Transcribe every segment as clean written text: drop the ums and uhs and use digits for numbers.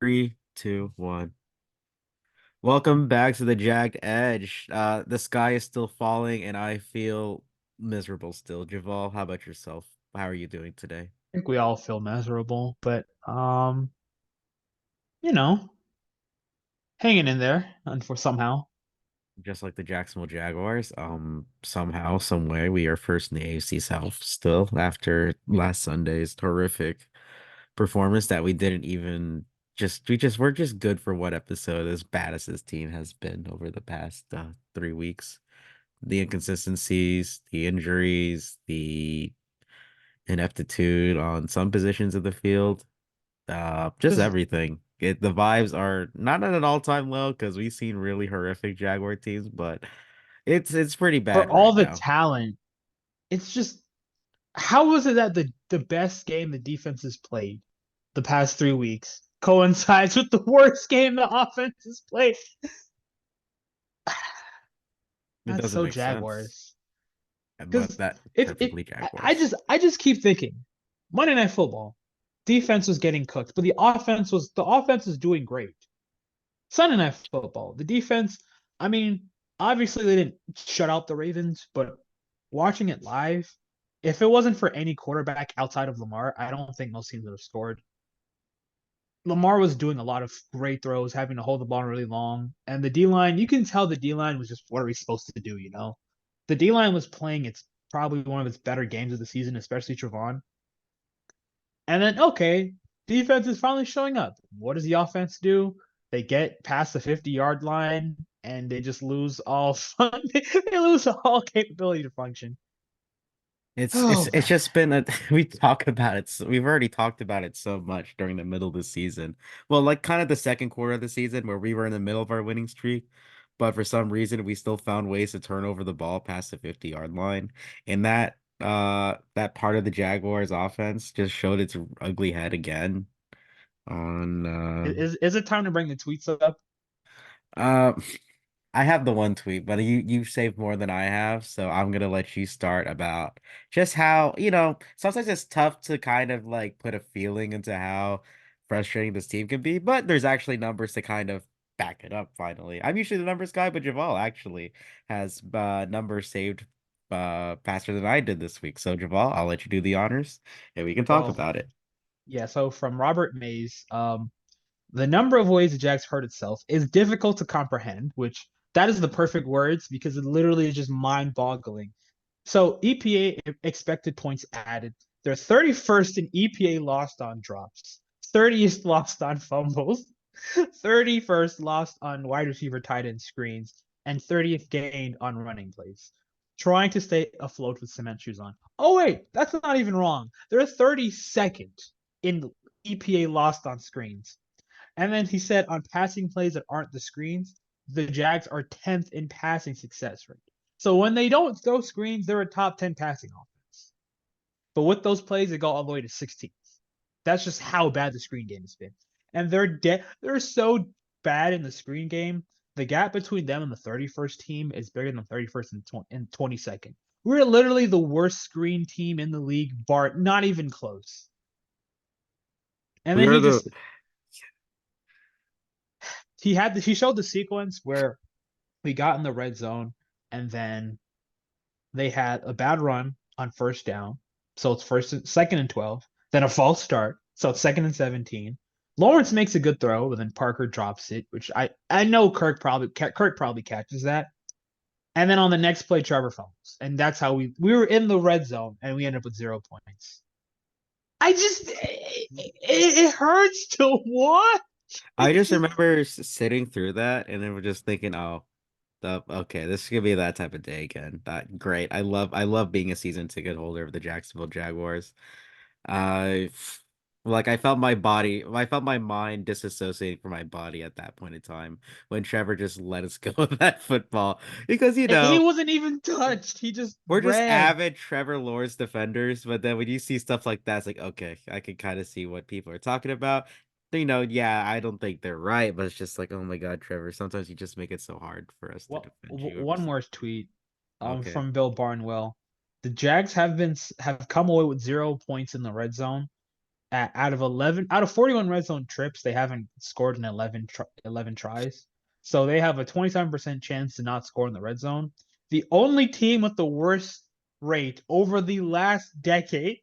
Three, two, one. Welcome back to the Jagged Edge. The sky is still falling, and I feel miserable still. Javal, how about yourself? How are you doing today? Think we all feel miserable, but you know, hanging in there and for somehow. Just like the Jacksonville Jaguars, somehow, some way, we are first in the AFC South still after last Sunday's horrific performance that we didn't even we're just good for one episode, as bad as this team has been over the past 3 weeks. The inconsistencies, the injuries, the ineptitude on some positions of the field, just Because everything. The vibes are not at an all-time low because we've seen really horrific Jaguar teams, but it's pretty for bad all right the now. talent, it's just how was it that the best game the defense has played the past 3 weeks coincides with the worst game the offense has played? It That's doesn't so make sense, Jaguars. but Because that it perfectly I Jaguars. just keep thinking Monday Night Football defense was getting cooked, but the offense was doing great. Sunday Night Football, the defense. I mean, obviously they didn't shut out the Ravens, but watching it live, if it wasn't for any quarterback outside of Lamar, I don't think most teams would have scored. Lamar was doing a lot of great throws, having to hold the ball really long, and the D line. You can tell the D line was just what are we supposed to do? The D line was playing its probably one of its better games of the season, especially Trevon. And then, okay, defense is finally showing up. What does the offense do? They get past the 50-yard line and they just lose all fun. They lose all capability to function. It's it's Oh it's man. just been a we talk about it. We've already talked about it so much during the middle of the season. Well, like kind of the second quarter of the season where we were in the middle of our winning streak, but for some reason we still found ways to turn over the ball past the 50-yard line. And that part of the Jaguars offense just showed its ugly head again on Is it time to bring the tweets up? uh I have the one tweet, but you saved more than I have, so I'm gonna let you start about just how, sometimes it's tough to kind of like put a feeling into how frustrating this team can be, but there's actually numbers to kind of back it up finally. I'm usually the numbers guy, but Javal actually has numbers saved faster than I did this week. So Javal, I'll let you do the honors and we can talk Well, about it. yeah, so from Robert Mays, the number of ways the Jags hurt itself is difficult to comprehend, which that is the perfect words because it literally is just mind-boggling. So EPA expected points added. They're 31st in EPA lost on drops, 30th lost on fumbles, 31st lost on wide receiver tight end screens, and 30th gained on running plays. Trying to stay afloat with cement shoes on. Oh wait, that's not even wrong. They're 32nd in EPA lost on screens. And then he said on passing plays that aren't the screens, the Jags are 10th in passing success rate. So when they don't throw screens, they're a top 10 passing offense. But with those plays, they go all the way to 16th. That's just how bad the screen game has been. And they're so bad in the screen game. The gap between them and the 31st team is bigger than the 31st and 22nd. We're literally the worst screen team in the league, bar not even close. And We then are the he showed the sequence where we got in the red zone, and then they had a bad run on first down, so it's second and 12. Then a false start, so it's second and 17. Lawrence makes a good throw, but then Parker drops it, which I know Kirk probably catches that. And then on the next play, Trevor fumbles, and that's how we were in the red zone, and we ended up with 0 points. I just it hurts to watch. I It's just just remember sitting through that and then we're just thinking, oh, okay, this is gonna be that type of day again. That great. I love being a season ticket holder of the Jacksonville Jaguars. I like I felt my mind disassociating from my body at that point in time when Trevor just let us go with that football because he wasn't even touched. He just we're just ran. avid Trevor Lawrence defenders, but then when you see stuff like that, it's like, okay, I can kind of see what people are talking about. Yeah, I don't think they're right, but it's just like, oh my God, Trevor, sometimes you just make it so hard for us to defend you every One single. more tweet Okay. from Bill Barnwell. The Jags have come away with 0 points in the red zone, out of 11 out of 41 red zone trips, they haven't scored in 11 tries. So they have a 27% chance to not score in the red zone. The only team with the worst rate over the last decade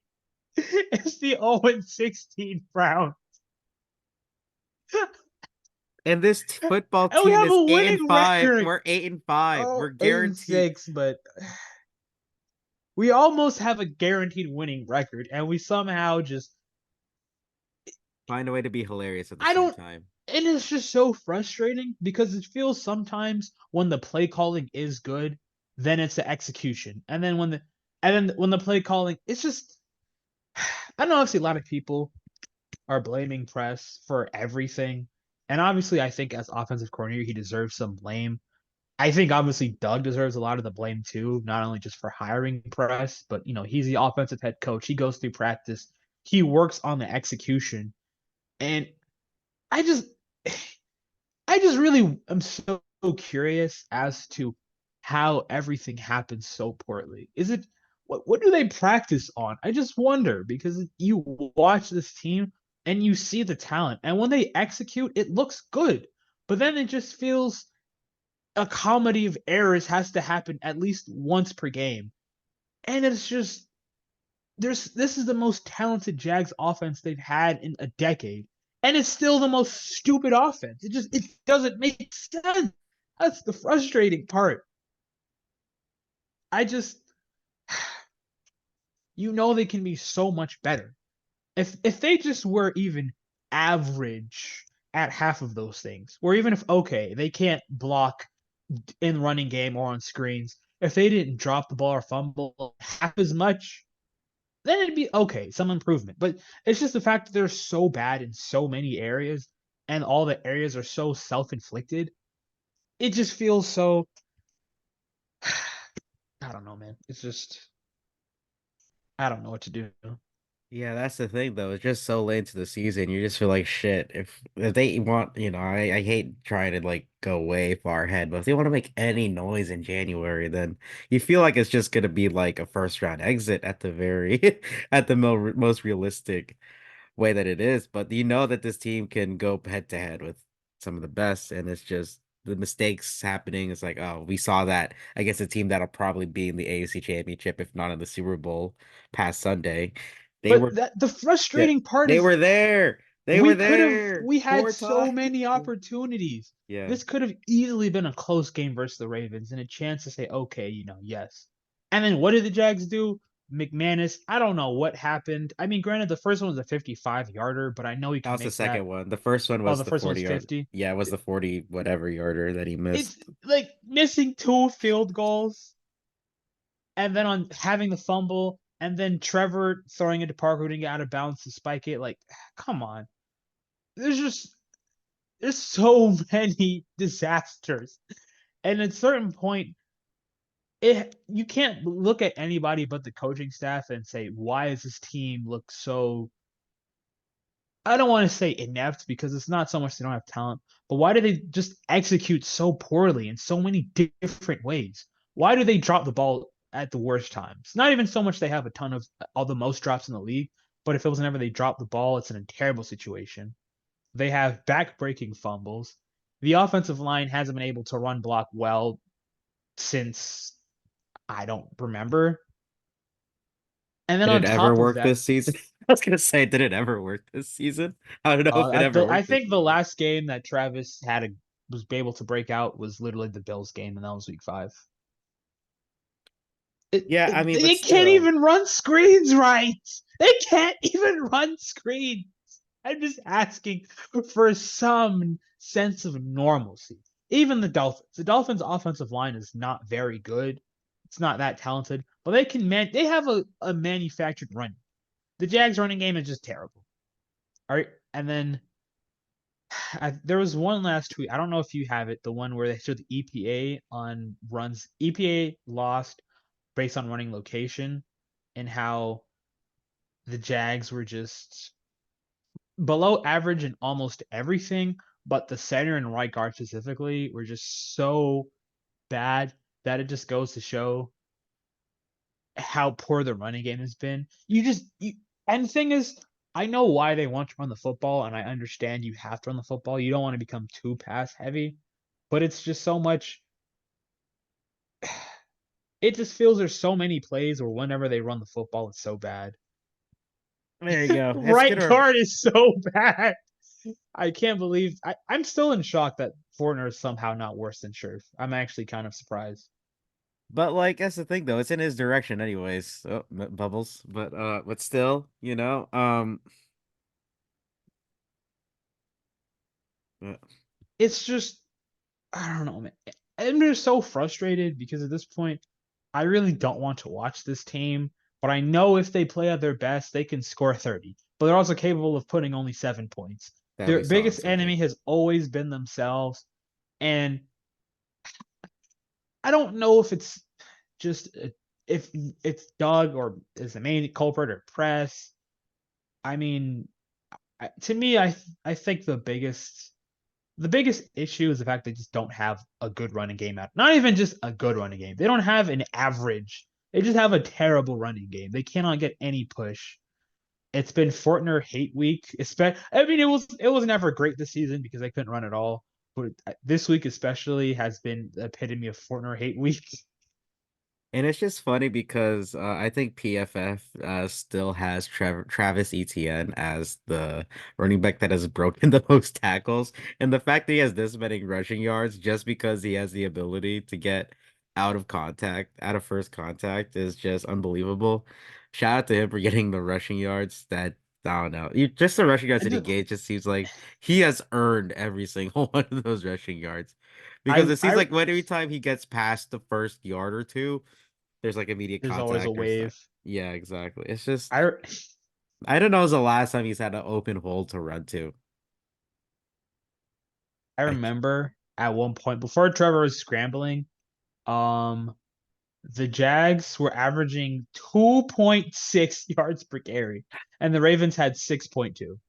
is the 0-16 Browns. And this football And we team have is a eight and winning five. record. We're 8-5. Oh, We're 8 and guaranteed. 6, but we almost have a guaranteed winning record, and we somehow just Find a way to be hilarious at the I same don't time. and it's just so frustrating because it feels sometimes when the play calling is good, then it's the execution. And then when the play calling, it's just I don't know, obviously a lot of people are blaming Press for everything. And obviously I think as offensive coordinator he deserves some blame. I think obviously Doug deserves a lot of the blame too, not only just for hiring Press, but he's the offensive head coach. He goes through practice. He works on the execution. And I just I just really am so curious as to how everything happens so poorly. Is it what do they practice on? I just wonder because you watch this team and you see the talent, and when they execute, it looks good. But then it just feels a comedy of errors has to happen at least once per game. And it's just this is the most talented Jags offense they've had in a decade, and it's still the most stupid offense. It doesn't make sense. That's the frustrating part. I just they can be so much better. If they just were even average at half of those things, or even if okay, they can't block in running game or on screens, if they didn't drop the ball or fumble half as much, then it'd be okay, some improvement. But it's just the fact that they're so bad in so many areas and all the areas are so self-inflicted. It just feels so I don't know, man. It's just I don't know what to do. Yeah, that's the thing though. It's just so late into the season. You just feel like shit. If they want, I hate trying to like go way far ahead, but if they want to make any noise in January, then you feel like it's just gonna be like a first round exit at the very at the most realistic way that it is. But you know that this team can go head to head with some of the best, and it's just the mistakes happening. It's like, oh, we saw that against a team that'll probably be in the AFC Championship, if not in the Super Bowl past Sunday. They But were that the yeah, frustrating part they is were there. They were there we had 4 times. so many opportunities. Yeah. This could have easily been a close game versus the Ravens and a chance to say, okay, yes. And then what did the Jags do? McManus, I don't know what happened. I mean, granted, the first one was a 55-yarder, but I know he That can was the make that. second one. The first one Oh, was the the first one was 40 yard. 50. Yeah, it was the 40 whatever yarder that he It's missed. like missing two field goals and then on having the fumble and then Trevor throwing it to Parker who didn't get out of bounds to spike it. Like, come on. There's just there's so many disasters. And at a certain point, you can't look at anybody but the coaching staff and say, why does this team look so I don't want to say inept because it's not so much they don't have talent, but why do they just execute so poorly in so many different ways? Why do they drop the ball at the worst times? Not even so much they have a ton of all the most drops in the league, but if it was whenever they drop the ball, it's in a terrible situation. They have back-breaking fumbles. The offensive line hasn't been able to run block well since I don't remember. And then Did on it ever top of work that, this season? I was gonna say, did it ever work this season? I don't know if it ever I worked this think the season. last game that Travis was able to break out was literally the Bills game, and that was Week 5. Yeah, I mean, but They can't still. even run screens right. They can't even run screens. I'm just asking for some sense of normalcy. Even the Dolphins. The Dolphins' offensive line is not very good. It's not that talented, but they have a manufactured run. The Jags running game is just terrible. All right. And then there was one last tweet. I don't know if you have it, the one where they showed the EPA on runs. EPA lost based on running location and how the Jags were just below average in almost everything, but the center and right guard specifically were just so bad that it just goes to show how poor the running game has been. And the thing is, I know why they want to run the football, and I understand you have to run the football. You don't want to become too pass heavy, but it's just so much. It just feels there's so many plays where whenever they run the football, it's so bad. There you go. It's Right gonna. guard is so bad. I can't believe I'm still in shock that Fortner is somehow not worse than Scherf. I'm actually kind of surprised. But like that's the thing though. It's in his direction anyways. Oh, bubbles. But still, uh, It's just I don't know, man. I'm just so frustrated because at this point, I really don't want to watch this team. But I know if they play at their best, they can score 30. But they're also capable of putting only 7 points. that Their we saw on biggest Sunday. enemy has always been themselves. And I don't know if it's just if it's Doug or is the main culprit or press. I mean, to me, I think the biggest issue is the fact they just don't have a good running game out. Not even just a good running game. They don't have an average. They just have a terrible running game. They cannot get any push. It's been Fortner hate week. I mean, it was never great this season because they couldn't run at all. But this week especially has been the epitome of Fortner hate week. And it's just funny because I think PFF still has Travis Etienne as the running back that has broken the most tackles. And the fact that he has this many rushing yards just because he has the ability to get out of first contact is just unbelievable. Shout out to him for getting the rushing yards that I don't know. Just the rushing yards I that he just gave just seems like he has earned every single one of those rushing yards. Because I it seems I like every time he gets past the first yard or two, there's like immediate there's always a contact or stuff. wave. Yeah, exactly. It's just I I don't know. Is the last time he's had an open hole to run to? I I remember at one point before Trevor was scrambling, um the Jags were averaging 2.6 yards per carry, and the Ravens had 6.2.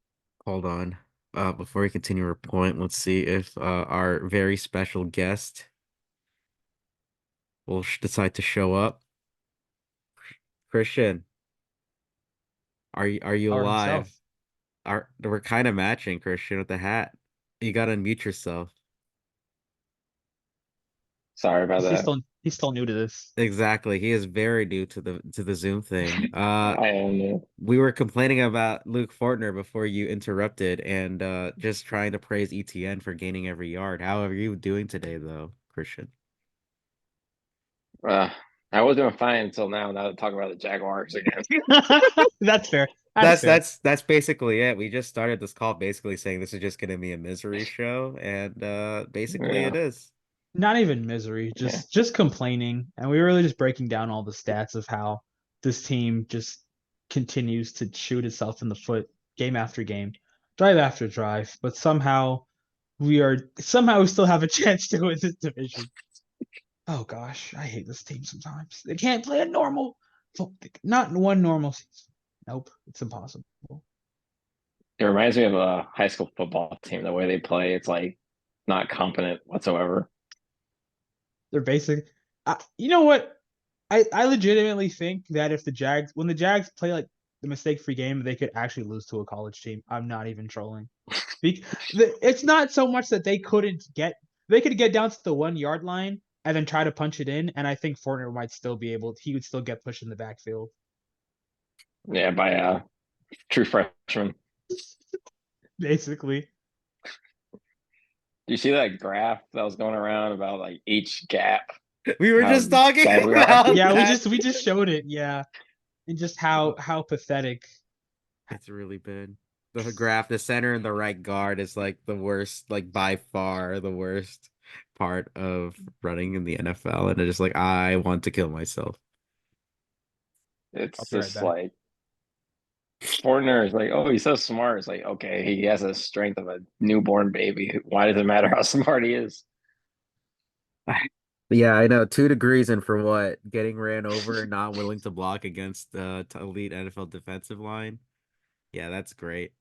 hold on. Before we continue our point, let's see if our very special guest will decide to show up. Christian, are you Or alive? himself. We're kind of matching, Christian, with the hat. You gotta unmute yourself. Sorry about He's that. still he's still new to this. Exactly. He is very new to the Zoom thing. I am new. We were complaining about Luke Fortner before you interrupted and just trying to praise ETN for gaining every yard. How are you doing today, though, Christian? Uh, I was doing fine until now. Now to talk about the Jaguars again. That's fair. That's That's fair. that's that's basically it. We just started this call basically saying this is just gonna be a misery show, and basically it Yeah, is. Not even misery, yeah. just complaining, and we were really just breaking down all the stats of how this team just continues to shoot itself in the foot game after game, drive after drive, but somehow we still have a chance to win this division. Oh gosh, I hate this team sometimes. They can't play a not one normal season. Nope, it's impossible. It reminds me of a high school football team. The way they play, it's like not competent whatsoever. They're basic. You know what? I legitimately think that if when the Jags play like the mistake-free game, they could actually lose to a college team. I'm not even trolling. It's not so much that they could get down to the 1 yard line and then try to punch it in, and I think Fortner might still be able. He would still get pushed in the backfield. Yeah, by a true freshman. Basically. Do you see that graph that was going around about like each gap, We were how just talking bad we are? about Yeah, we that. just we just showed it. Yeah, and just how pathetic. It's really bad. The graph, the center and the right guard is like the worst, like by far the worst part of running in the NFL. And it's just like I want to kill myself. I'll It's be right just back. like Fortner is like, oh, he's so smart. It's like, okay, he has the strength of a newborn baby. Why does it matter how smart he is? Yeah, I know. 2 degrees and for what? Getting ran over and not willing to block against the elite NFL defensive line. Yeah, that's great.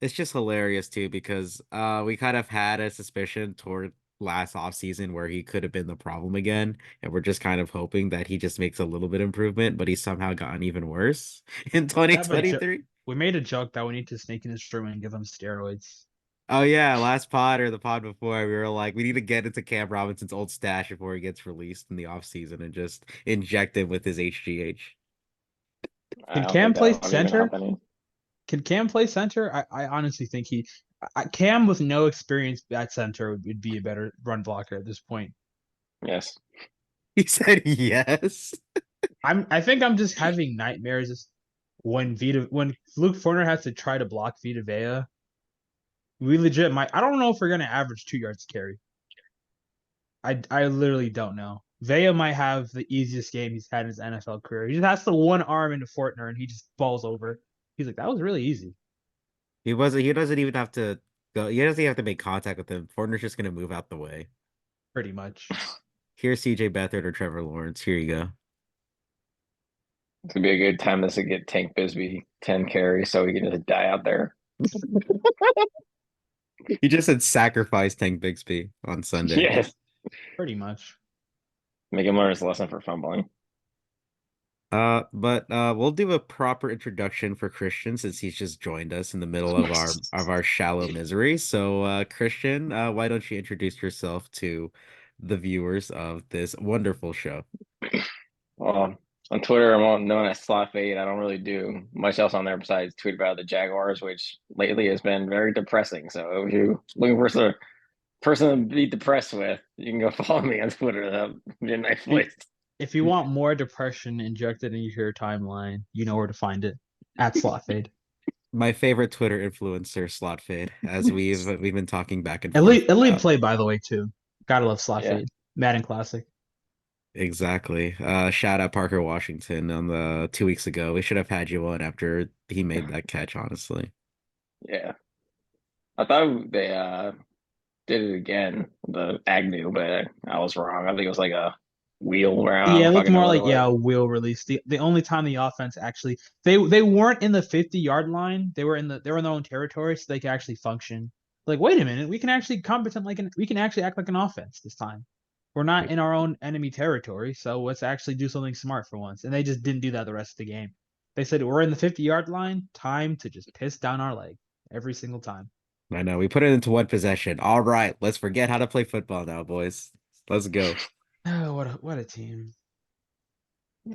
It's just hilarious too because we kind of had a suspicion toward last offseason where he could have been the problem again, and we're just kind of hoping that he just makes a little bit improvement, but he's somehow gotten even worse in I have a jo- 2023. We made a joke that we need to sneak in his room and give him steroids. Oh yeah, last pod or the pod before, we were like, we need to get into Cam Robinson's old stash before he gets released in the offseason and just inject him with his HGH. I Can don't Cam think play that'll even center? happen. Can Cam play center? I honestly think Cam with no experience at center would be a better run blocker at this point. Yes. He said yes. I think I'm just having nightmares when Luke Forner has to try to block Vita Vea. We legit might. I don't know if we're gonna average 2 yards carry. I literally don't know. Vea might have the easiest game he's had in his NFL career. He just has to one arm into Fortner and he just falls over. He's like, that was really easy. He doesn't even have to go. He doesn't even have to make contact with him. Fortner's just gonna move out the way. Pretty much. Here's CJ Beathard or Trevor Lawrence. Here you go. It's gonna be a good time to get Tank Bisbee 10 carries so he can just die out there. He just said sacrifice Tank Bigsby on Sunday. Yes. Pretty much. Make him learn his lesson for fumbling. But we'll do a proper introduction for Christian since he's just joined us in the middle of our shallow misery. So, Christian, why don't you introduce yourself to the viewers of this wonderful show? Well, on Twitter, I'm known as Slot Fade. I don't really do much else on there besides tweet about the Jaguars, which lately has been very depressing. So if you're looking for some person to be depressed with, you can go follow me on Twitter. That'd be a nice place. If you want more depression injected into your timeline, you know where to find it. At Slotfade. My favorite Twitter influencer, Slot Fade, as we've been talking back and Elite forth. elite play, by the way, too. Gotta love Yeah. Slotfade. Madden Classic. Exactly. Shout out Parker Washington on the 2 weeks ago. We should have had you on after he made that catch, honestly. Yeah. I thought they did it again, the Agnew, but I was wrong. I think it was like a wheel round. I Yeah, it don't looked fucking know more what like it was. wheel release. The only time the offense actually they weren't in the 50-yard line. They were in their own territory, so they could actually function. Like, wait a minute, we can actually competent we can actually act like an offense this time. We're not in our own enemy territory, so let's actually do something smart for once. And they just didn't do that the rest of the game. They said we're in the 50-yard line, time to just piss down our leg every single time. I know. We put it into one possession. All right, let's forget how to play football now, boys. Let's go. Oh, what a team.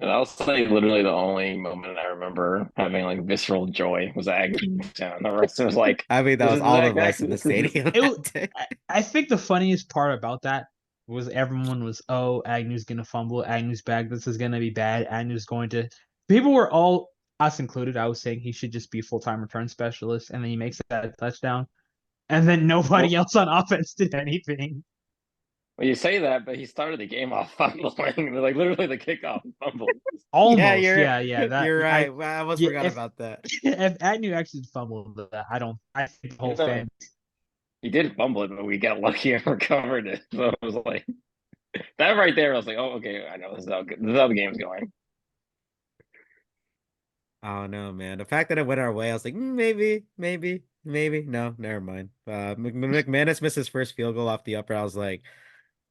And I was like literally the only moment I remember having like visceral joy was the Agnew sound. The rest was like, I mean, that this was is all Zach of us in the Agnew. stadium It that was, day. I think the funniest part about that was everyone was, oh, Agnew's gonna fumble, Agnew's back, this is gonna be bad, Agnew's going to. People were all, us included. I was saying he should just be a full-time return specialist, and then he makes that touchdown, and then nobody Well, else on offense did anything. well, you say that, but he started the game off fumbling, like literally the kickoff fumble. Yeah, Almost, yeah. That you're I, right. Well, I almost yeah, forgot about that. if Agnew actually fumbled that, I don't. I think the whole fan. He did fumble it, but we got lucky and recovered it. So it was like that right there. I was like, oh, okay, I know this is how the game's going. Oh no, man. The fact that it went our way, I was like, maybe. No, never mind. McManus missed his first field goal off the upper. I was like,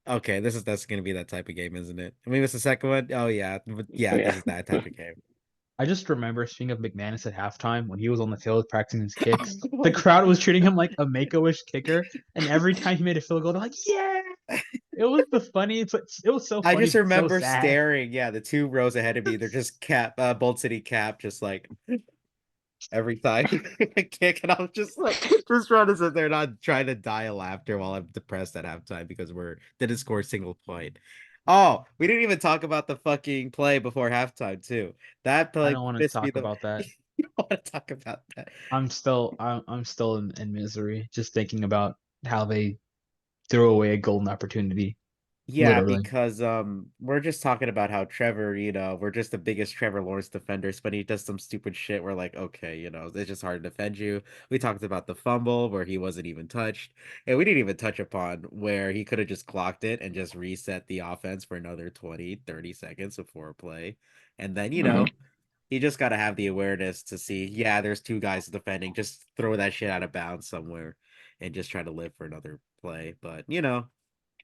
okay, that's gonna be that type of game, isn't it? I mean, it's the second one. Oh yeah, but yeah, this Yeah. is that type of game. I just remember seeing of McManus at halftime when he was on the field practicing his kicks. The crowd was treating him like a Make-A-Wish kicker, and every time he made a field goal, they're like, "Yeah!" It was the funniest, but it was so I funny, just but so remember sad. staring. Yeah, the two rows ahead of me, they're just Bolt City cap, just like every time I kick, and I was just like, just trying to sit there, not trying to die of laughter while I'm depressed at halftime because we're didn't score a single point. Oh, we didn't even talk about the fucking play before halftime too. That I play don't want to pissed me talk the. about that. You don't want to talk about that. I'm still in misery just thinking about how they threw away a golden opportunity, Yeah, literally. because we're just talking about how Trevor, we're just the biggest Trevor Lawrence defenders, but he does some stupid shit. We're like, okay, it's just hard to defend you. We talked about the fumble where he wasn't even touched, and we didn't even touch upon where he could have just clocked it and just reset the offense for another 20, 30 seconds before a play. And then, Mhm. he just got to have the awareness to see, yeah, there's two guys defending, just throw that shit out of bounds somewhere and just try to live for another play. But,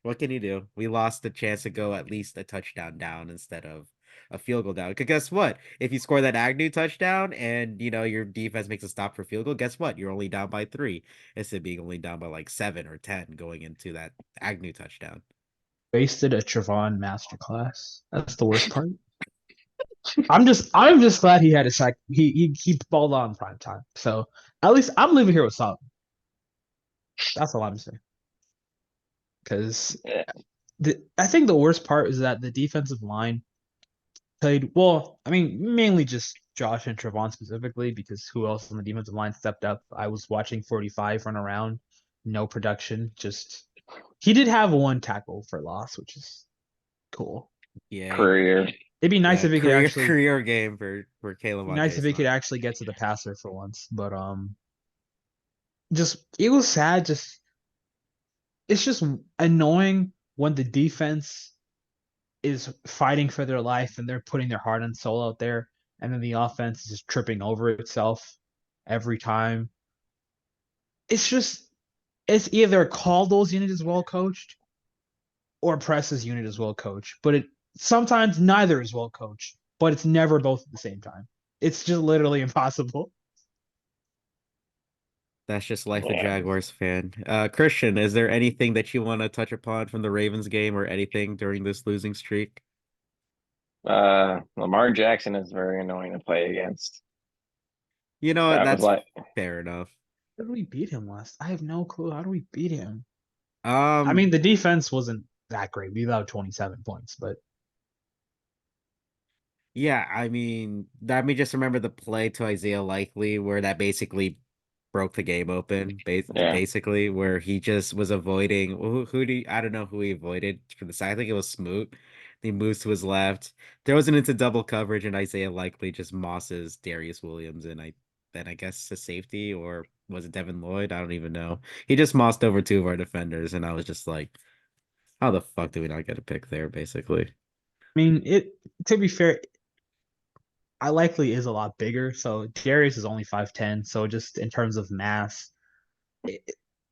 what can you do? We lost the chance to go at least a touchdown down instead of a field goal down. Because guess what? If you score that Agnew touchdown and your defense makes a stop for field goal, guess what? You're only down by 3 instead of being only down by like 7 or 10 going into that Agnew touchdown. Wasted a Trevon masterclass. That's the worst part. I'm just glad he had a sack. He balled on prime time. So at least I'm leaving here with solid. That's all I'm saying. Because Yeah. I think the worst part is that the defensive line played well. I mean, mainly just Josh and Trevon specifically, because who else on the defensive line stepped up? I was watching 45 run around, no production. Just he did have one tackle for loss, which is cool. Yeah, Career. It'd be nice yeah, if he could career actually career game for Caleb nice if he could Stein. actually get to the passer for once. But just it was sad. Just it's just annoying when the defense is fighting for their life and they're putting their heart and soul out there, and then the offense is just tripping over itself every time. It's either Caldwell's unit is well coached or Press's unit is well coached, but it sometimes neither is well coached, but it's never both at the same time. It's just literally impossible. That's just life a Yeah. Jaguars fan. Christian, is there anything that you want to touch upon from the Ravens game or anything during this losing streak? Lamar Jackson is very annoying to play against. You know what? That was That's like fair enough. How did we beat him last? I have no clue. How do we beat him? I Um, mean, the defense wasn't that great. We allowed 27 points, but yeah, I mean, let me just remember the play to Isaiah Likely where that basically broke the game open, yeah. basically, where he just was avoiding I don't know who he avoided for the side. I think it was Smoot. He moves to his left, throws it into double coverage, and Isaiah Likely just mosses Darius Williams and I guess a safety, or was it Devin Lloyd? I don't even know. He just mossed over 2 of our defenders, and I was just like, how the fuck do we not get a pick there, basically? I mean, it to be fair, I likely is a lot bigger. So Darius is only 5'10. So just in terms of mass,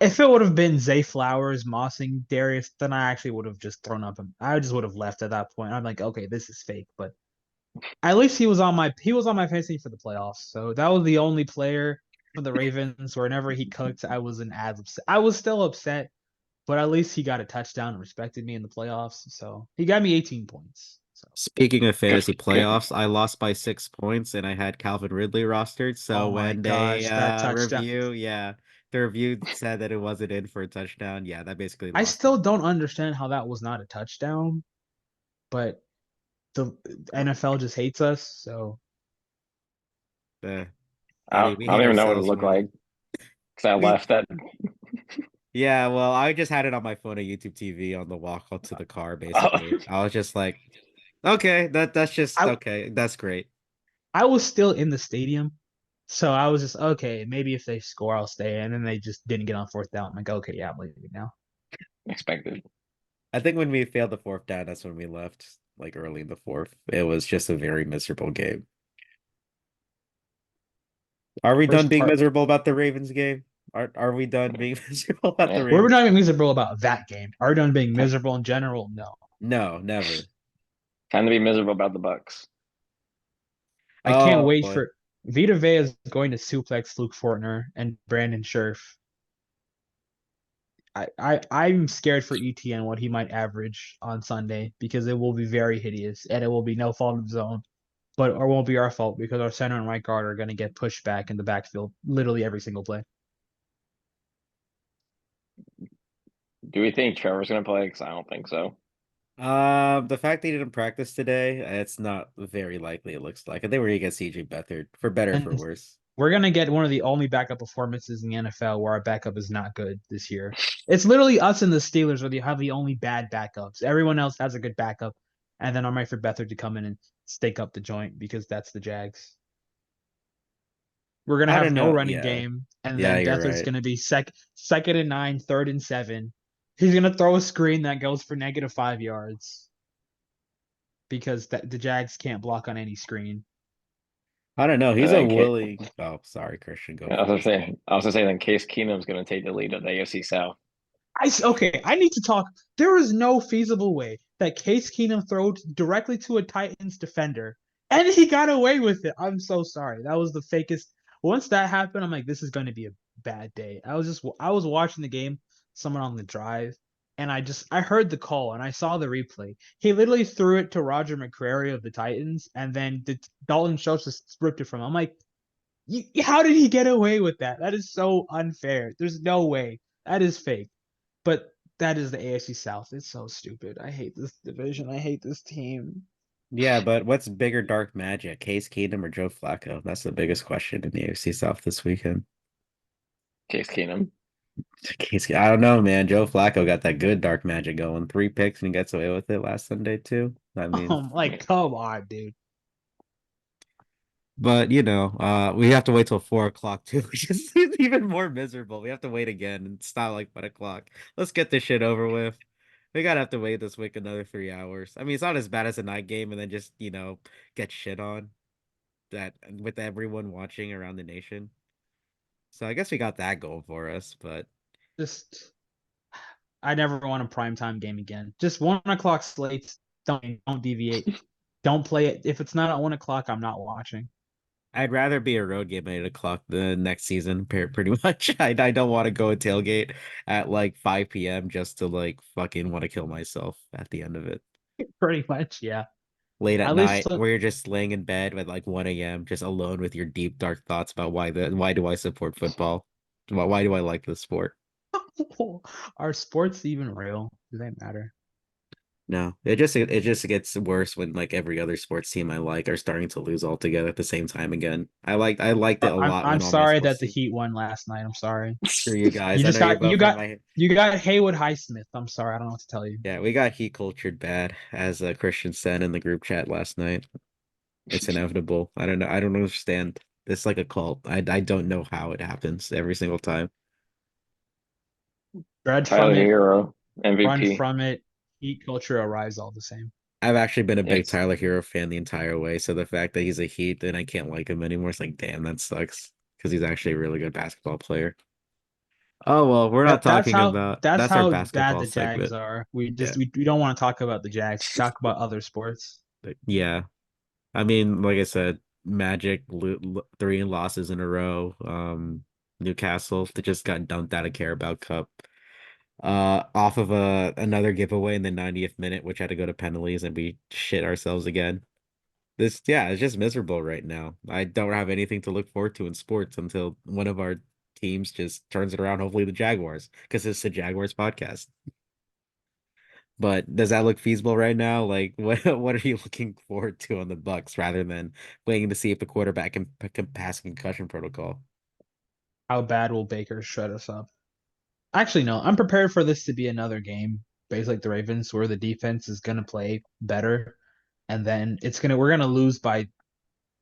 if it would have been Zay Flowers mossing Darius, then I actually would have just thrown up him. I just would have left at that point. I'm like, okay, this is fake. But at least he was on my fantasy for the playoffs. So that was the only player for the Ravens. Whenever he cooked, I wasn't as upset. I was still upset, but at least he got a touchdown and respected me in the playoffs. So he got me 18 points. So Speaking of fantasy Good. playoffs, I lost by 6 points and I had Calvin Ridley rostered. So oh my when they gosh, that touchdown. the review said that it wasn't in for a touchdown. Yeah, that basically I lost me. still don't understand how that was not a touchdown, but the NFL just hates us. So Uh, I we don't hate even know what it ourselves looked more. like because I We left that. Yeah, well, I just had it on my phone on YouTube TV on the walk up to the car, Oh, basically. I was just like, okay, that's just I okay, that's great. I was still in the stadium, so I was just okay. Maybe if they score, I'll stay. And then they just didn't get on fourth down. I'm like, okay, yeah, I'm leaving now. expected. I think when we failed the fourth down, that's when we left, like early in the fourth. It was just a very miserable game. Are we done Worst being part. miserable about the Ravens game? Are we done being miserable about the Yeah. We're Ravens? not even miserable about that game. Are we done being miserable in general? No. No, never. Time to be miserable about the Bucs. I can't Oh wait boy. for Vita Vea is going to suplex Luke Fortner and Brandon Scherf. I'm scared for ETN what he might average on Sunday because it will be very hideous and it will be no fault of his own, but it won't be our fault because our center and right guard are going to get pushed back in the backfield literally every single play. Do we think Trevor's going to play? Because I don't think so. The fact they didn't practice today, it's not very likely, it looks like. I think we're gonna get CJ Beathard, for better or for And worse. we're going to get one of the only backup performances in the NFL where our backup is not good this year. It's literally us and the Steelers where they have the only bad backups. Everyone else has a good backup, and then I'm ready for Beathard to come in and stake up the joint because that's the Jags. We're gonna I have don't no know. running Yeah. game, and Yeah, then you're Beathard's right. gonna be second and 9, third and 7. He's gonna throw a screen that goes for -5 yards because the Jags can't block on any screen. I don't know. And He's a then willing. Oh, sorry, Christian, go I was gonna first. say, then Case Keenum's going to take the lead of the AFC South. Okay, I need to talk. There is no feasible way that Case Keenum throws directly to a Titans defender, and he got away with it. I'm so sorry. That was the fakest. Once that happened, I'm like, this is going to be a bad day. I was watching the game, someone on the drive, and I heard the call and I saw the replay. He literally threw it to Roger McCreary of the Titans, and then Dalton Schultz just ripped it from him. I'm like, how did he get away with that? That is so unfair. There's no way. That is fake. But that is the AFC South. It's so stupid. I hate this division. I hate this team. Yeah, but what's bigger dark magic, Case Keenum or Joe Flacco? That's the biggest question in the AFC South this weekend. Case Keenum. I don't know, man. Joe Flacco got that good dark magic going. 3 picks and he gets away with it last Sunday too. I mean, Like, come on, dude. but we have to wait till 4 o'clock too, which is even more miserable. We have to wait again and start like 1 o'clock. Let's get this shit over with. We gotta have to wait this week another 3 hours. I mean, it's not as bad as a night game and then just, get shit on that with everyone watching around the nation. So I guess we got that going for us, but Just, I never want a primetime game again. Just 1 o'clock slates. Don't deviate. Don't play it. If it's not at 1 o'clock, I'm not watching. I'd rather be a road game at 8 o'clock the next season, pretty much. I don't want to go a tailgate at like 5 p.m. just to like fucking want to kill myself at the end of it. Pretty much, yeah. Late at At least night, where you're just laying in bed at like 1 a.m., just alone with your deep, dark thoughts about why do I support football? Why do I like this sport? are sports even real? Do they matter? No, it just gets worse when like every other sports team I like are starting to lose altogether at the same time again. I liked it a lot I'm when all my sorry sports that the teams. Heat won last night. I'm sorry. Screw you guys. You I just know you're got both in my you got Haywood Highsmith. I'm sorry. I don't know what to tell you. Yeah, we got heat cultured bad, as Christian said in the group chat last night. It's inevitable. I don't know. I don't understand. It's like a cult. I don't know how it happens every single time. Dread Tyler from it, Hero, run MVP. from it, heat culture arise all the same. I've actually been a big Yes. Tyler Hero fan the entire way, so the fact that he's a Heat and I can't like him anymore, it's like, damn, that sucks. Because he's actually a really good basketball player. Oh well, we're not talking about That's that's our how bad basketball the Jags segment. are. We Yeah. just we don't want to talk about the Jags. Talk about other sports. But yeah. I mean, like I said, Magic three losses in a row. Newcastle they just got dumped out of Carabao Cup. Off of another giveaway in the 90th minute, which had to go to penalties, and we shit ourselves again. Yeah, it's just miserable right now. I don't have anything to look forward to in sports until one of our teams just turns it around. Hopefully, the Jaguars, because it's the Jaguars podcast. But does that look feasible right now? Like, what are you looking forward to on the Bucs rather than waiting to see if the quarterback can pass concussion protocol? How bad will Baker shut us up? Actually, no. I'm prepared for this to be another game, based like the Ravens, where the defense is gonna play better, and then we're gonna lose by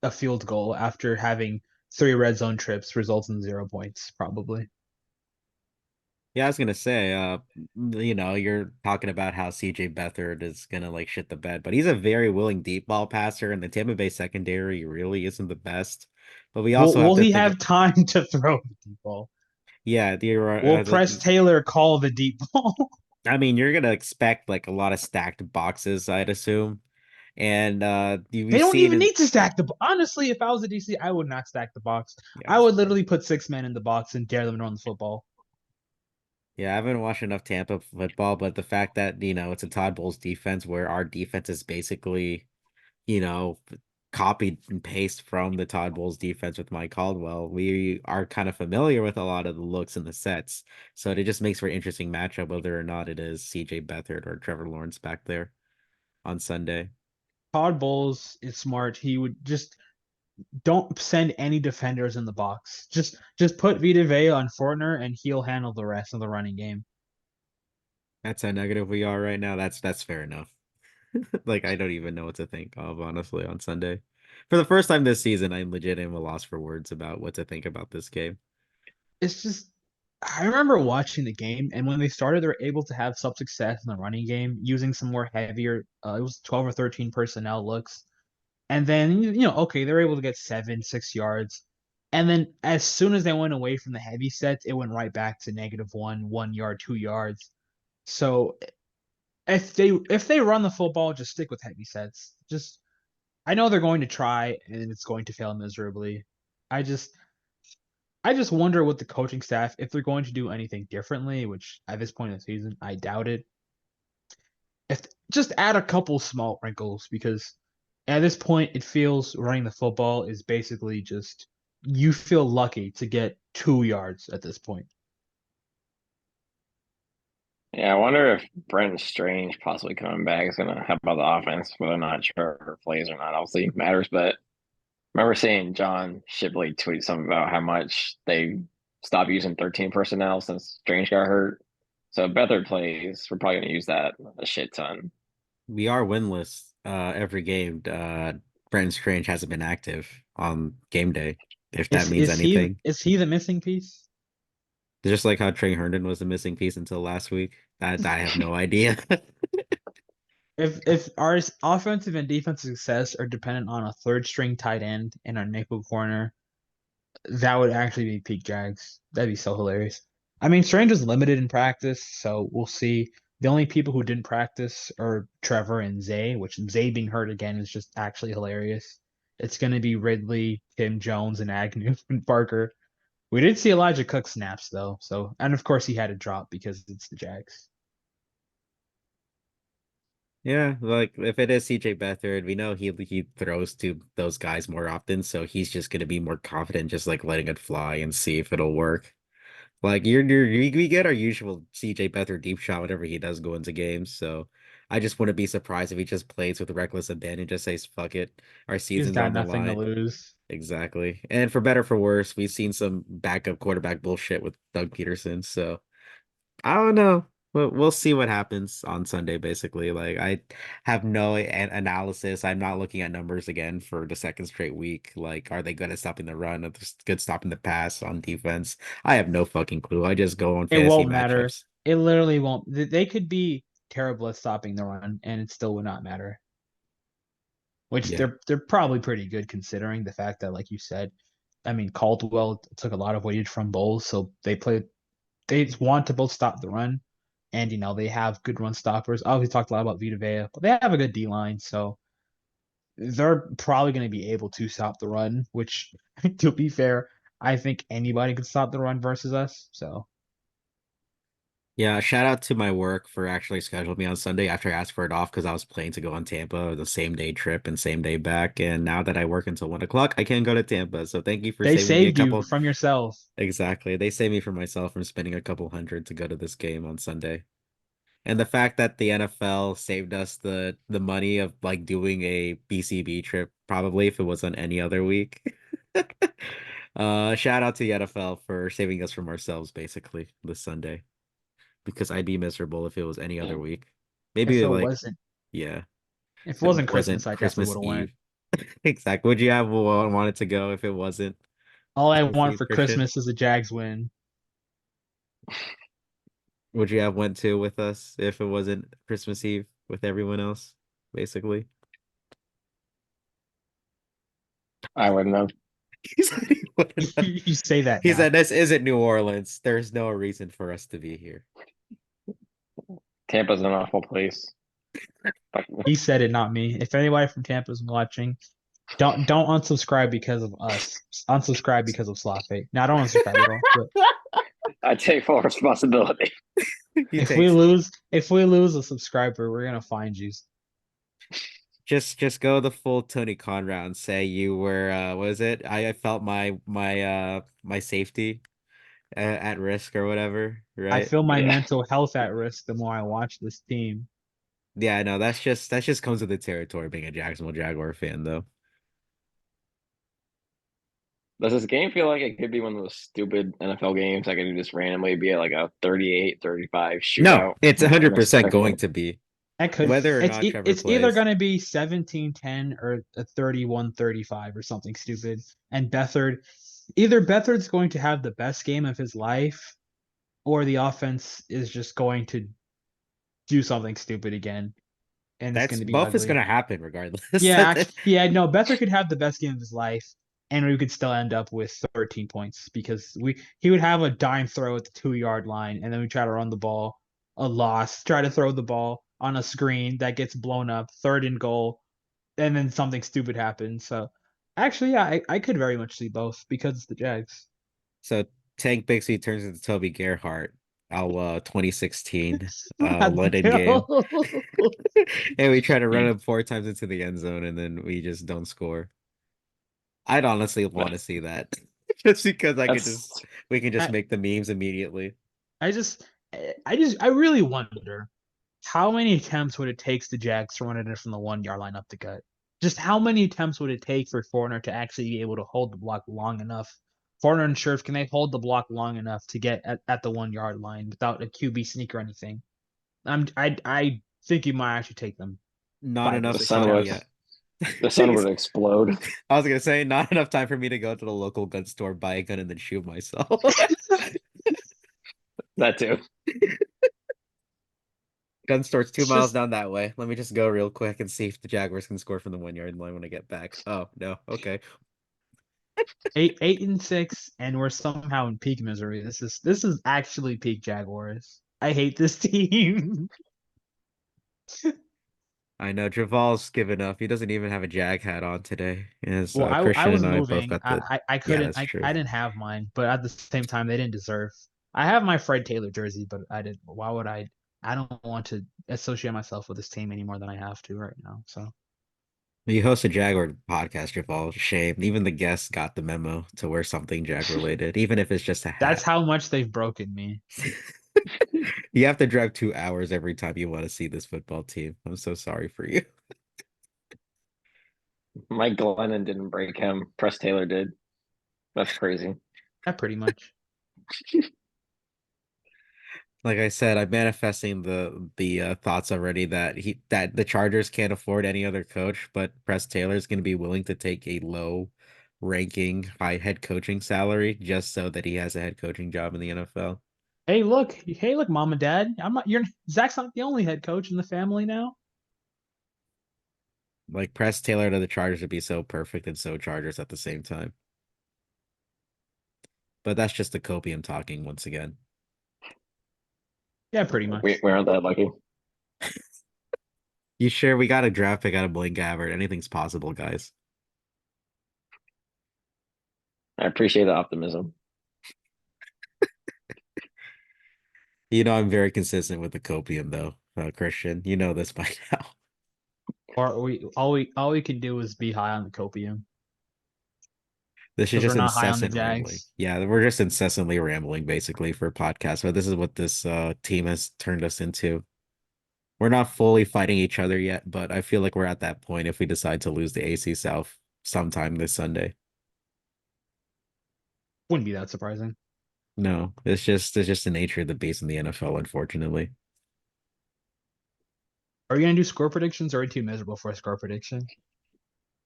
a field goal after having three red zone trips results in 0 points, probably. Yeah, I was gonna say, you're talking about how CJ Beathard is gonna like shit the bed, but he's a very willing deep ball passer, and the Tampa Bay secondary really isn't the best. But we also have Will to he think, have time to throw the deep ball? yeah, Will Press Taylor call the deep ball? I mean, you're gonna expect like a lot of stacked boxes, I'd assume, and They we've don't seen even in need to stack the. Honestly, if I was a DC, I would not stack the box. I yes, would literally put 6 men in the box and dare them to run the football. yeah, I haven't watched enough Tampa football, but the fact that it's a Todd Bowles defense where our defense is basically you know, copied and paste from the Todd Bowles defense with Mike Caldwell. We are kind of familiar with a lot of the looks and the sets. So it just makes for an interesting matchup, whether or not it is CJ Beathard or Trevor Lawrence back there on Sunday. Todd Bowles is smart. He would just don't send any defenders in the box. Just put Vita Vea on Fortner and he'll handle the rest of the running game. That's how negative we are right now. That's fair enough. Like I don't even know what to think of, honestly, on Sunday. For the first time this season, I'm legit at a loss for words about what to think about this game. It's just I remember watching the game, and when they started, they were able to have some success in the running game using some more heavier. It was 12 or 13 personnel looks, and then okay, they're able to get 7, 6 yards, And then as soon as they went away from the heavy sets, it went right back to -1, 1 yard, 2 yards. So if they run the football, just stick with heavy sets. Just I know they're going to try and it's going to fail miserably. I just I just wonder with the coaching staff if they're going to do anything differently, which at this point in the season, I doubt it. If just add a couple small wrinkles because at this point it feels running the football is basically just you feel lucky to get 2 yards at this point. Yeah, I wonder if Brenton Strange possibly coming back is gonna help out the offense, whether or not Trevor plays or not. Obviously matters, but I remember seeing John Shipley tweet something about how much they stopped using 13 personnel since Strange got hurt. So if Beathard plays, we're probably gonna use that a shit ton. We are winless every game. Brenton Strange hasn't been active on game day, if that Is means is he anything. is he the missing piece? Just like how Trey Herndon was the missing piece until last week. I have no idea. If our offensive and defensive success are dependent on a third string tight end and our nickel corner, that would actually be peak Jags. That'd be so hilarious. I mean, Strange was limited in practice, so we'll see. The only people who didn't practice are Trevor and Zay, which Zay being hurt again is just actually hilarious. It's going to be Ridley, Tim Jones, and Agnew and Parker. We did see Elijah Cook snaps though, so and of course he had to drop because it's the Jags. Yeah, like if it is CJ Beathard, we know he throws to those guys more often, so he's just gonna be more confident, just like letting it fly and see if it'll work. Like we get our usual CJ Beathard deep shot whenever he does go into games, so I just wouldn't be surprised if he just plays with reckless abandon and just says fuck it, our He's season's got on the nothing to line. lose. Exactly. And for better for worse, we've seen some backup quarterback bullshit with Doug Peterson, so I don't know. We'll see what happens on Sunday, basically. Like, I have no analysis. I'm not looking at numbers again for the second straight week. Like, are they good at stopping the run? Are they good stopping the pass on defense? I have no fucking clue. I just go on It fantasy won't matter. matchups. It literally won't. They could be terrible at stopping the run, and it still would not matter. Which Yeah. they're probably pretty good considering the fact that, like you said, I mean Caldwell took a lot of weightage from Bowles, so they want to both stop the run, and they have good run stoppers. Obviously talked a lot about Vita Vea, but they have a good D line, so they're probably going to be able to stop the run. Which, to be fair, I think anybody could stop the run versus us. So Yeah, shout out to my work for actually scheduling me on Sunday after I asked for it off because I was planning to go on Tampa, the same day trip and same day back. And now that I work until 1 o'clock, I can't go to Tampa. So thank you for they saving me a saved you couple. from yourself. Exactly. They saved me from myself from spending a couple hundred to go to this game on Sunday. And the fact that the NFL saved us the money of like doing a BCB trip, probably if it was on any other week. Shout out to the NFL for saving us from ourselves basically this Sunday because I'd be miserable if it was any other week. If Maybe it like wasn't yeah, if it if it wasn't Christmas, wasn't I definitely Christmas would have went. Eve. Exactly. Would you have wanted to go if it wasn't All I Christmas want Eve, for Christian? Christmas is a Jags win. Would you have went to with us if it wasn't Christmas Eve with everyone else, basically? I wouldn't know. He said he wouldn't have. You say that He now. said this isn't New Orleans. There's no reason for us to be here. Tampa's an awful place. But He said it, not me. If anybody from Tampa is watching, don't unsubscribe because of us. Unsubscribe because of Slotfate. Now don't unsubscribe at all. But I take full responsibility. He if we takes lose, if we lose a subscriber, we're gonna find you. just go the full Tony Khan route and say you were what is it? I felt my safety at risk or whatever, I right? feel my Yeah. mental health at risk the more I watch this team. Yeah, no, that just comes with the territory being a Jacksonville Jaguar fan though. Does this game feel like it could be one of those stupid NFL games that could just randomly be like a 38-35 No, shootout? it's Instead 100% of going to be That could whether or not Trevor it's either plays. gonna be 17-10 or a 31-35 or something stupid. And Bethard's going to have the best game of his life, or the offense is just going to do something stupid again, and it's That's going to be both is ugly. gonna happen regardless. Yeah, actually, yeah, no, Beathard could have the best game of his life, and we could still end up with 13 points because he would have a dime throw at the 2 yard line, and then we try to run the ball, a loss, try to throw the ball on a screen that gets blown up, third and goal, and then something stupid happens. So actually, yeah, I could very much see both because it's the Jags. So Tank Bixby turns into Toby Gerhart, 2016 Not the London game. Bills. And we try to run him 4 times into the end zone and then we just don't score. I'd honestly want to see that. Just because That's we can just I, make the memes immediately. I just I really wonder how many attempts would it take the Jags to run it in from the 1 yard line up the gut? Just how many attempts would it take for Foreigner to actually be able to hold the block long enough? Foreigner and Scherf, can they hold the block long enough to get at the 1 yard line without a QB sneak or anything? I think you might actually take them Not 5 or the enough 6 sun time would attempts. yet. the sun would explode. I was gonna say not enough time for me to go to the local gun store, buy a gun, and then shoot myself. That too. Gun store's two It's miles just down that way. Let me just go real quick and see if the Jaguars can score from the 1 yard line when I get back. Oh no, okay. 8-6, and we're somehow in peak misery. This is actually peak Jaguars. I hate this team. I know Javal's given up. He doesn't even have a Jag hat on today. As Well, I Christian was and I both moving. got the. I Yeah, couldn't that's true. I didn't have mine, but at the same time they didn't deserve. I have my Fred Taylor jersey, but I didn't. Why would I? I don't want to associate myself with this team any more than I have to right now. So You host a Jaguar podcast, Javal. Shame. Even the guests got the memo to wear something Jag related, even if it's just a that's hat. how much they've broken me. You have to drive 2 hours every time you want to see this football team. I'm so sorry for you. Mike Glennon didn't break him. Press Taylor did. That's crazy. That pretty much. Like I said, I'm manifesting the thoughts already that the Chargers can't afford any other coach, but Press Taylor is going to be willing to take a low ranking high head coaching salary just so that he has a head coaching job in the NFL. Hey, look, mom and dad. I'm not. You're Zach's not the only head coach in the family now. Like Press Taylor to the Chargers would be so perfect and so Chargers at the same time. But that's just the copium talking once again. Yeah, pretty We, much. we aren't that lucky. You sure we got a draft pick out of Blaine Gabbert? Anything's possible, guys. I appreciate the optimism. You know I'm very consistent with the copium though, Christian. You know this by now. Or all we can do is be high on the copium This is because we're just not high on the incessant rambling. Jags. Yeah, we're just incessantly rambling basically for a podcast. But this is what this team has turned us into. We're not fully fighting each other yet, but I feel like we're at that point if we decide to lose the AC South sometime this Sunday. Wouldn't be that surprising. No, it's just the nature of the beast in the NFL, unfortunately. Are you gonna do score predictions or are you too miserable for a score prediction?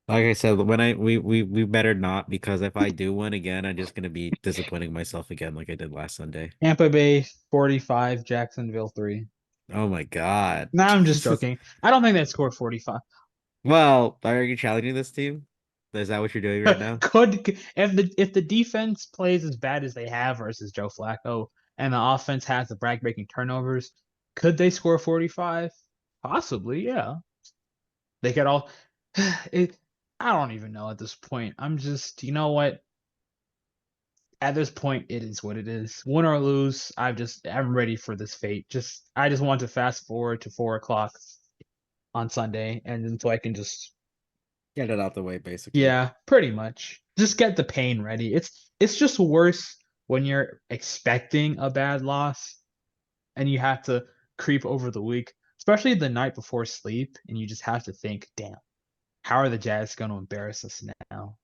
Like I said, when we better not because if I do one again, I'm just gonna be disappointing myself again like I did last Sunday. Tampa Bay 45, Jacksonville 3. Oh my God. Nah, I'm just joking. I don't think they scored 45. Well, are you challenging this team? Is that what you're doing right now? If the defense plays as bad as they have versus Joe Flacco and the offense has the brag breaking turnovers, could they score 45? Possibly, yeah. They could all it I don't even know at this point. I'm just, you know what? At this point, it is what it is. Win or lose, I'm ready for this fate. I just want to fast forward to 4 o'clock on Sunday, and then so I can just Get it out the way, basically. yeah, pretty much just get the pain ready. It's just worse when you're expecting a bad loss and you have to creep over the week, especially the night before sleep, and you just have to think, damn, how are the Jazz going to embarrass us now?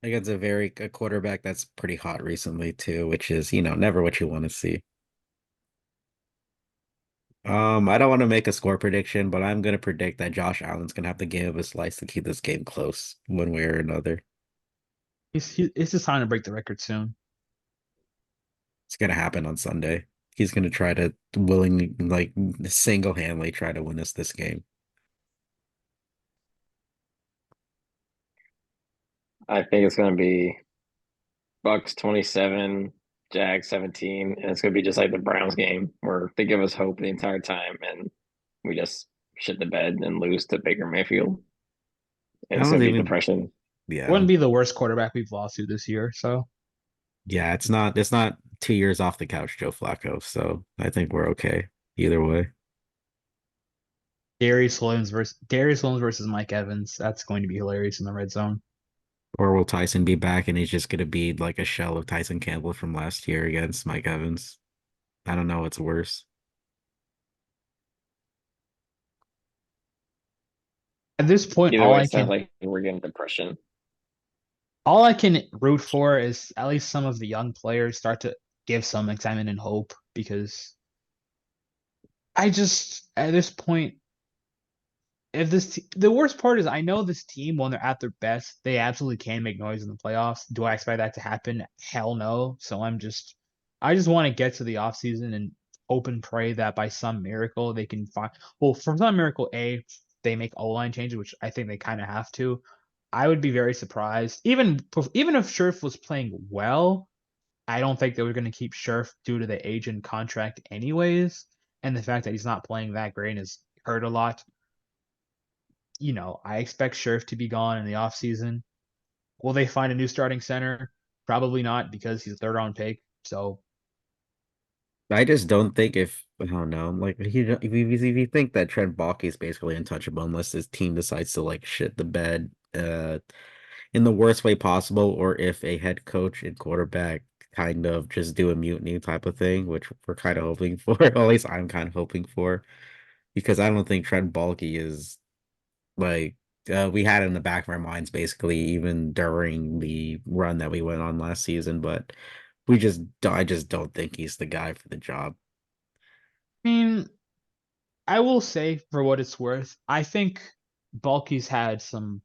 Against a quarterback that's pretty hot recently too, which is, never what you want to see. I don't want to make a score prediction, but I'm gonna predict that Josh Allen's gonna have the game of his life to keep this game close one way or another. It's just time to break the record soon. It's gonna happen on Sunday. He's gonna try to willingly, like single-handedly try to win us this game. I think it's gonna be Bucks 27, Jag 17, and it's gonna be just like the Browns game where they give us hope the entire time and we just shit the bed and lose to Baker Mayfield. And I it's don't gonna be even. depression. Yeah, Wouldn't be the worst quarterback we've lost to this year. So yeah. It's not 2 years off the couch, Joe Flacco. So I think we're okay either way. Darius Williams versus Mike Evans. That's going to be hilarious in the red zone. Or will Tyson be back and he's just gonna be like a shell of Tyson Campbell from last year against Mike Evans? I don't know what's worse. At this point, Either way, it sounds like we're getting depression. all I can root for is at least some of the young players start to give some excitement and hope because I just at this point if the worst part is I know this team when they're at their best, they absolutely can make noise in the playoffs. Do I expect that to happen? Hell no. So I just want to get to the offseason and hope and pray that by some miracle they can find well, from some miracle, they make O-line changes, which I think they kind of have to. I would be very surprised. Even if Scherf was playing well, I don't think they were going to keep Scherf due to the age and contract anyways. And the fact that he's not playing that great has hurt a lot. I expect Scherf to be gone in the offseason. Will they find a new starting center? Probably not because he's a third round pick. So I just don't think if I don't know, like if you think that Trent Baalke is basically untouchable unless his team decides to like shit the bed in the worst way possible, or if a head coach and quarterback kind of just do a mutiny type of thing, which we're kind of hoping for, or at least I'm kind of hoping for, because I don't think Trent Baalke is like we had it in the back of our minds basically even during the run that we went on last season, but I just don't think he's the guy for the job. I mean, I will say for what it's worth, I think Bulky's had some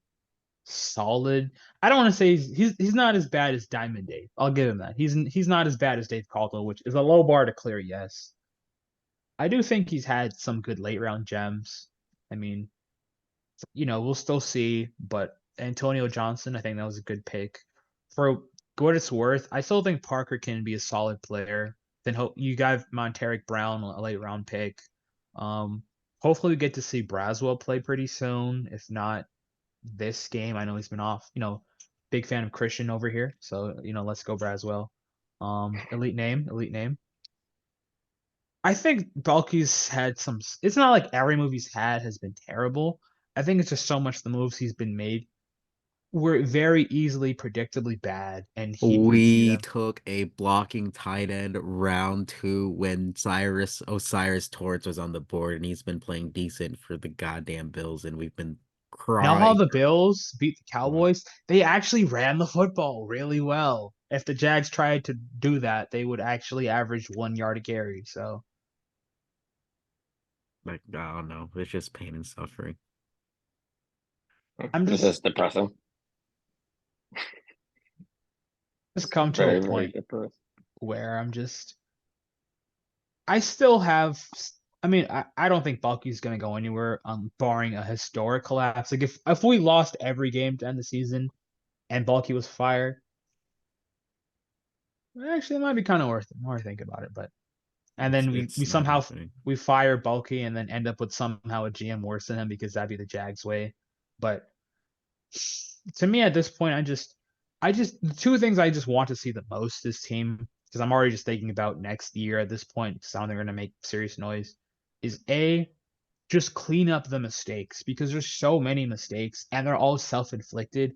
solid. I don't want to say he's not as bad as Diamond Dave. I'll give him that. He's not as bad as Dave Caldwell, which is a low bar to clear. Yes, I do think he's had some good late round gems. I mean, we'll still see, but Antonio Johnson, I think that was a good pick. For what it's worth, I still think Parker can be a solid player. Then you got Monteric Brown, a late round pick. Um, Hopefully we get to see Braswell play pretty soon. If not this game, I know he's been off. Big fan of Christian over here, so let's go Braswell. Elite name, elite name. I think Balky's had some. It's not like every move he's had has been terrible. I think it's just so much the moves he's been made were very easily predictably bad, and he didn't see We them. took a blocking tight end round two when Cyrus Osiris Torrance was on the board, and he's been playing decent for the goddamn Bills, and we've been Now how crying. the Bills beat the Cowboys, they actually ran the football really well. If the Jags tried to do that, they would actually average 1 yard a carry. So Like, I don't know. It's just pain and suffering. I'm This is just depressing. just come to a Very, very point depressing. where I still have. I mean, I don't think Bucky's going to go anywhere, barring a historic collapse. Like if we lost every game to end the season and Bulky was fired, actually, it might be kind of worth it. More I think about it, but and It's then we it's not somehow happening. we fire Bulky and then end up with somehow a GM worse than him because that'd be the Jags way. But to me, at this point, I just the two things I just want to see the most this team because I'm already just thinking about next year at this point. Sound they're going to make serious noise. Is A, just clean up the mistakes because there's so many mistakes and they're all self-inflicted.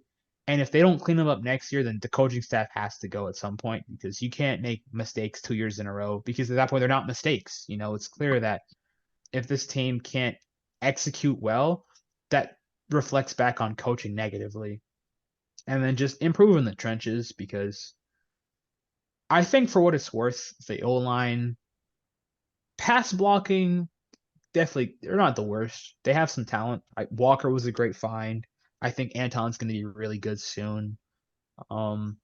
And if they don't clean them up next year, then the coaching staff has to go at some point because you can't make mistakes 2 years in a row because at that point they're not mistakes. It's clear that if this team can't execute well, that reflects back on coaching negatively. And then just improve in the trenches because I think for what it's worth, the O line pass blocking definitely they're not the worst. They have some talent. Walker was a great find. I think Anton's going to be really good soon. Um,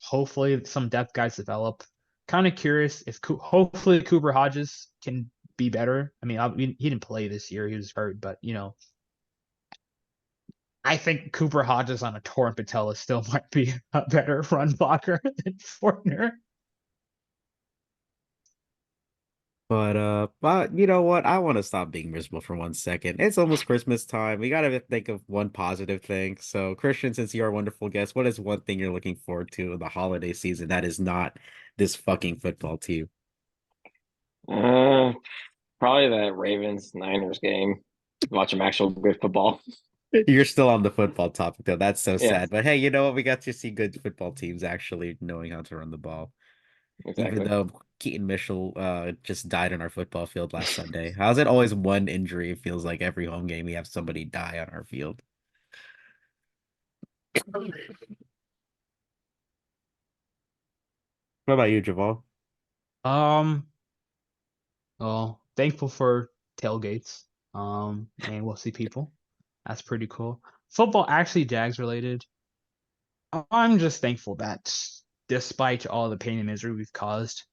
Hopefully some depth guys develop. Kind of curious if hopefully Cooper Hodges can be better. I mean, he didn't play this year; he was hurt, but I think Cooper Hodges on a torn patella still might be a better run blocker than Fortner. But you know what? I want to stop being miserable for 1 second. It's almost Christmas time. We gotta think of one positive thing. So, Christian, since you're a wonderful guest, what is one thing you're looking forward to in the holiday season that is not this fucking football team? Uh, Probably that Ravens Niners game. Watch some actual good football. You're still on the football topic, though. That's so Yes, sad. But hey, you know what? We got to see good football teams actually knowing how to run the ball. Even exactly. though Keaton Mitchell just died on our football field last Sunday. How's it always one injury? It feels like every home game we have somebody die on our field. What about you, Javal? Um, well, thankful for tailgates. And we'll see people. That's pretty cool. Football actually Jags related. I'm just thankful that despite all the pain and misery we've caused,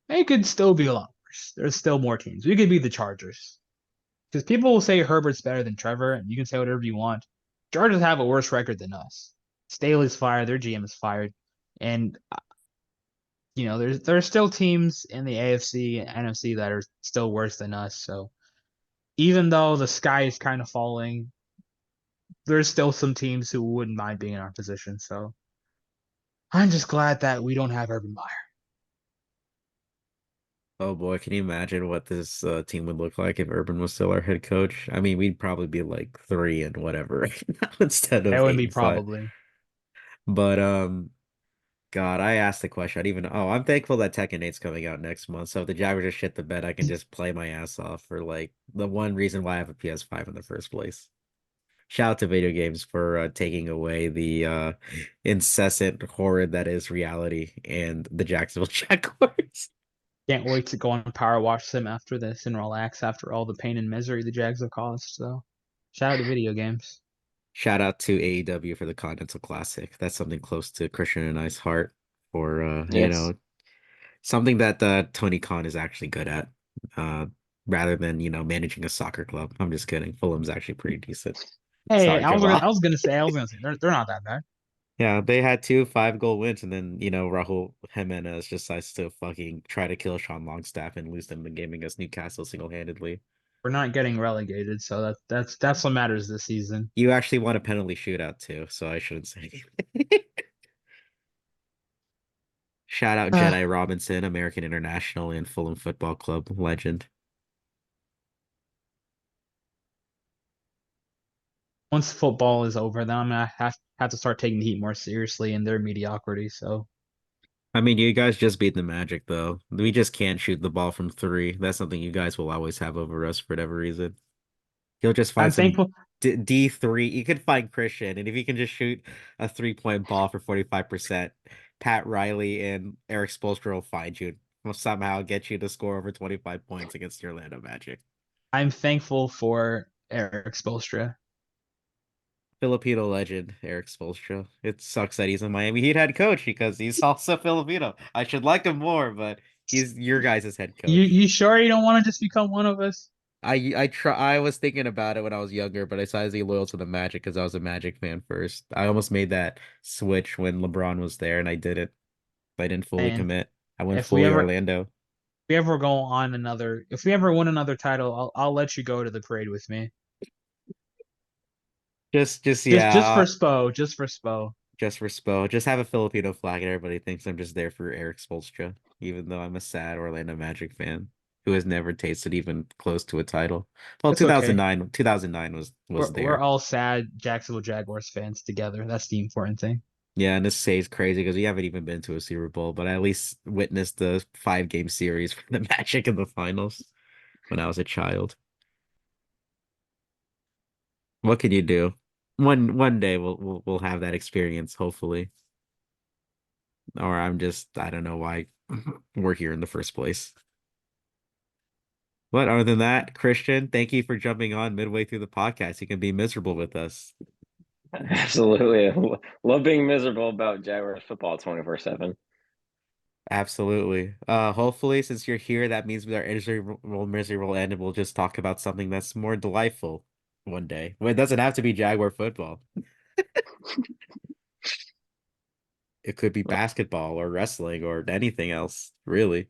it could still be a lot worse. There's still more teams. We could be the Chargers. Because people will say Herbert's better than Trevor, and you can say whatever you want. Chargers have a worse record than us. Staley's fired, their GM is fired, and there's still teams in the AFC and NFC that are still worse than us. So even though the sky is kind of falling, there's still some teams who wouldn't mind being in our position. So I'm just glad that we don't have Urban Meyer. Oh boy, can you imagine what this team would look like if Urban was still our head coach? I mean, we'd probably be like 3 and whatever right now instead That of would eight be and five. probably. But God, I asked the question. I don't even. Oh, I'm thankful that Tekken 8's coming out next month. So if the Jaguars just shit the bed, I can just play my ass off for like the one reason why I have a PS5 in the first place. Shout out to video games for taking away the incessant horror that is reality and the Jacksonville Jaguars. Can't wait to go on Power Watch Sim after this and relax after all the pain and misery the Jags have caused. So shout out to video games. Shout out to AEW for the Continental Classic. That's something close to Christian and I's heart for Yes. something that Tony Khan is actually good at. Uh rather than, managing a soccer club. I'm just kidding. Fulham's actually pretty decent. Hey, Sorry, Jamal. I was gonna say they're not that bad. Yeah, they had two 5 goal wins, and then Raul Jimenez just decides to fucking try to kill Sean Longstaff and lose them the game against Newcastle single-handedly. We're not getting relegated, so that's what matters this season. You actually won a penalty shootout too, so I shouldn't say anything. Shout out Uh, Jedi Robinson, American International and Fulham Football Club legend. Once football is over, then I'm gonna have to start taking the Heat more seriously in their mediocrity. So I mean, you guys just beat the Magic though. We just can't shoot the ball from three. That's something you guys will always have over us for whatever reason. You'll just find I'm some thankful. D3. You could find Christian, and if you can just shoot a 3-point ball for 45%, Pat Riley and Eric Spoelstra will find you. Will somehow get you to score over 25 points against your Orlando Magic. I'm thankful for Eric Spoelstra. Filipino legend, Eric Spoelstra. It sucks that he's a Miami Heat head coach because he's also Filipino. I should like him more, but he's your guys' head You coach. you sure you don't want to just become one of us? I was thinking about it when I was younger, but I decided to be loyal to the Magic because I was a Magic fan first. I almost made that switch when LeBron was there, and I did it. I didn't fully And commit. I went if we fully ever Orlando. if we ever win another title, I'll let you go to the parade with me. Just Just yeah, for Spo, just for Spo. just for Spo. Just have a Filipino flag, and everybody thinks I'm just there for Eric Spoelstra, even though I'm a sad Orlando Magic fan who has never tasted even close to a title. Well, It's okay. 2009 was We're there. all sad Jacksonville Jaguars fans together. That's the important thing. Yeah, and this stays crazy because we haven't even been to a Super Bowl, but I at least witnessed the 5 game series for the Magic in the finals when I was a child. What can you do? One day we'll have that experience, hopefully. Or I don't know why we're here in the first place. But other than that, Christian, thank you for jumping on midway through the podcast. You can be miserable with us. Absolutely. Love being miserable about Jaguars football 24/7. Absolutely. Hopefully, since you're here, that means our misery will end, and we'll just talk about something that's more delightful one day. Well, it doesn't have to be Jaguar football. It could be basketball or wrestling or anything else, really.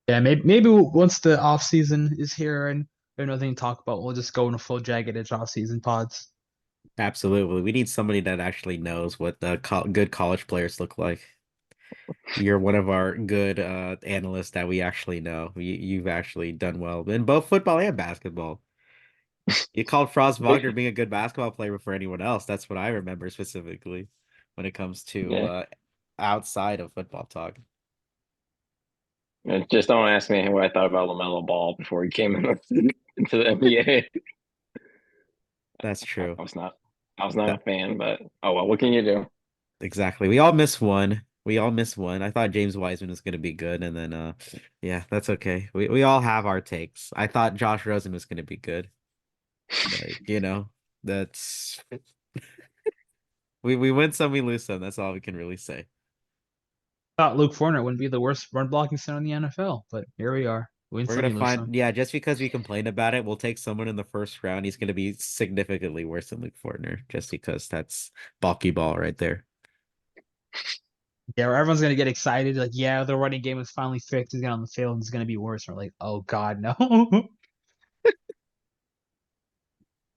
Yeah, maybe once the off season is here and there's nothing to talk about, we'll just go in a full Jagged Edge off season pods. Absolutely. We need somebody that actually knows what the good college players look like. You're one of our good analysts that we actually know. You've actually done well in both football and basketball. You called Frost Wagner being a good basketball player before anyone else. That's what I remember specifically when it comes to Yeah. outside of football talk. And just don't ask me what I thought about LaMelo Ball before he came into the NBA. That's I true. was not I was not a That fan, but oh well, what can you do? exactly. We all miss one. We all miss one. I thought James Wiseman was going to be good, and then yeah, that's okay. We all have our takes. I thought Josh Rosen was going to be good. Like, that's we win some, we lose some. That's all we can really say. Thought Luke Fortner wouldn't be the worst run blocking center in the NFL, but here we are. Win We're some, gonna you lose some. find, yeah, just because we complain about it, we'll take someone in the first round. He's gonna be significantly worse than Luke Fortner, just because that's bulky ball right there. Yeah, where everyone's gonna get excited, like, yeah, the running game is finally fixed. He's getting on the field and it's gonna be worse. We're like, oh God, no.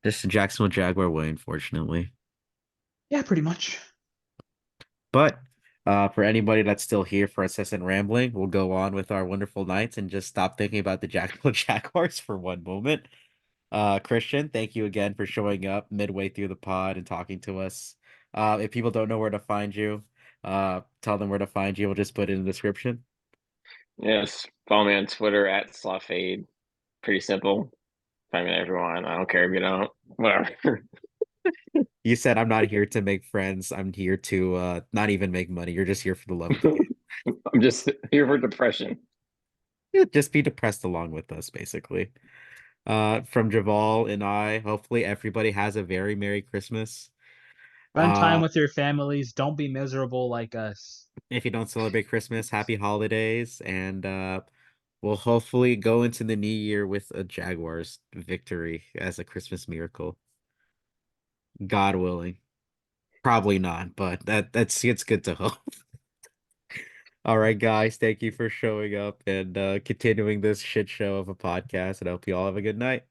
Just a Jacksonville Jaguar way, unfortunately. Yeah, pretty much. But for anybody that's still here for incessant rambling, we'll go on with our wonderful nights and just stop thinking about the Jacksonville Jaguars for one moment. Christian, thank you again for showing up midway through the pod and talking to us. If people don't know where to find you, tell them where to find you. We'll just put it in the description. Yes, follow me on Twitter at Slotfade. Pretty simple. Find me there everyone. I don't care if you don't. Whatever. You said I'm not here to make friends. I'm here to not even make money. You're just here for the love of the game. I'm just here for depression. Yeah, just be depressed along with us, basically. From Javal and I, hopefully everybody has a very Merry Christmas. Spend time Uh, with your families. Don't be miserable like us. if you don't celebrate Christmas, happy holidays, and we'll hopefully go into the new year with a Jaguars victory as a Christmas miracle. God willing. Probably not, but that's it's good to hope. All right, guys, thank you for showing up and continuing this shit show of a podcast, and I hope you all have a good night.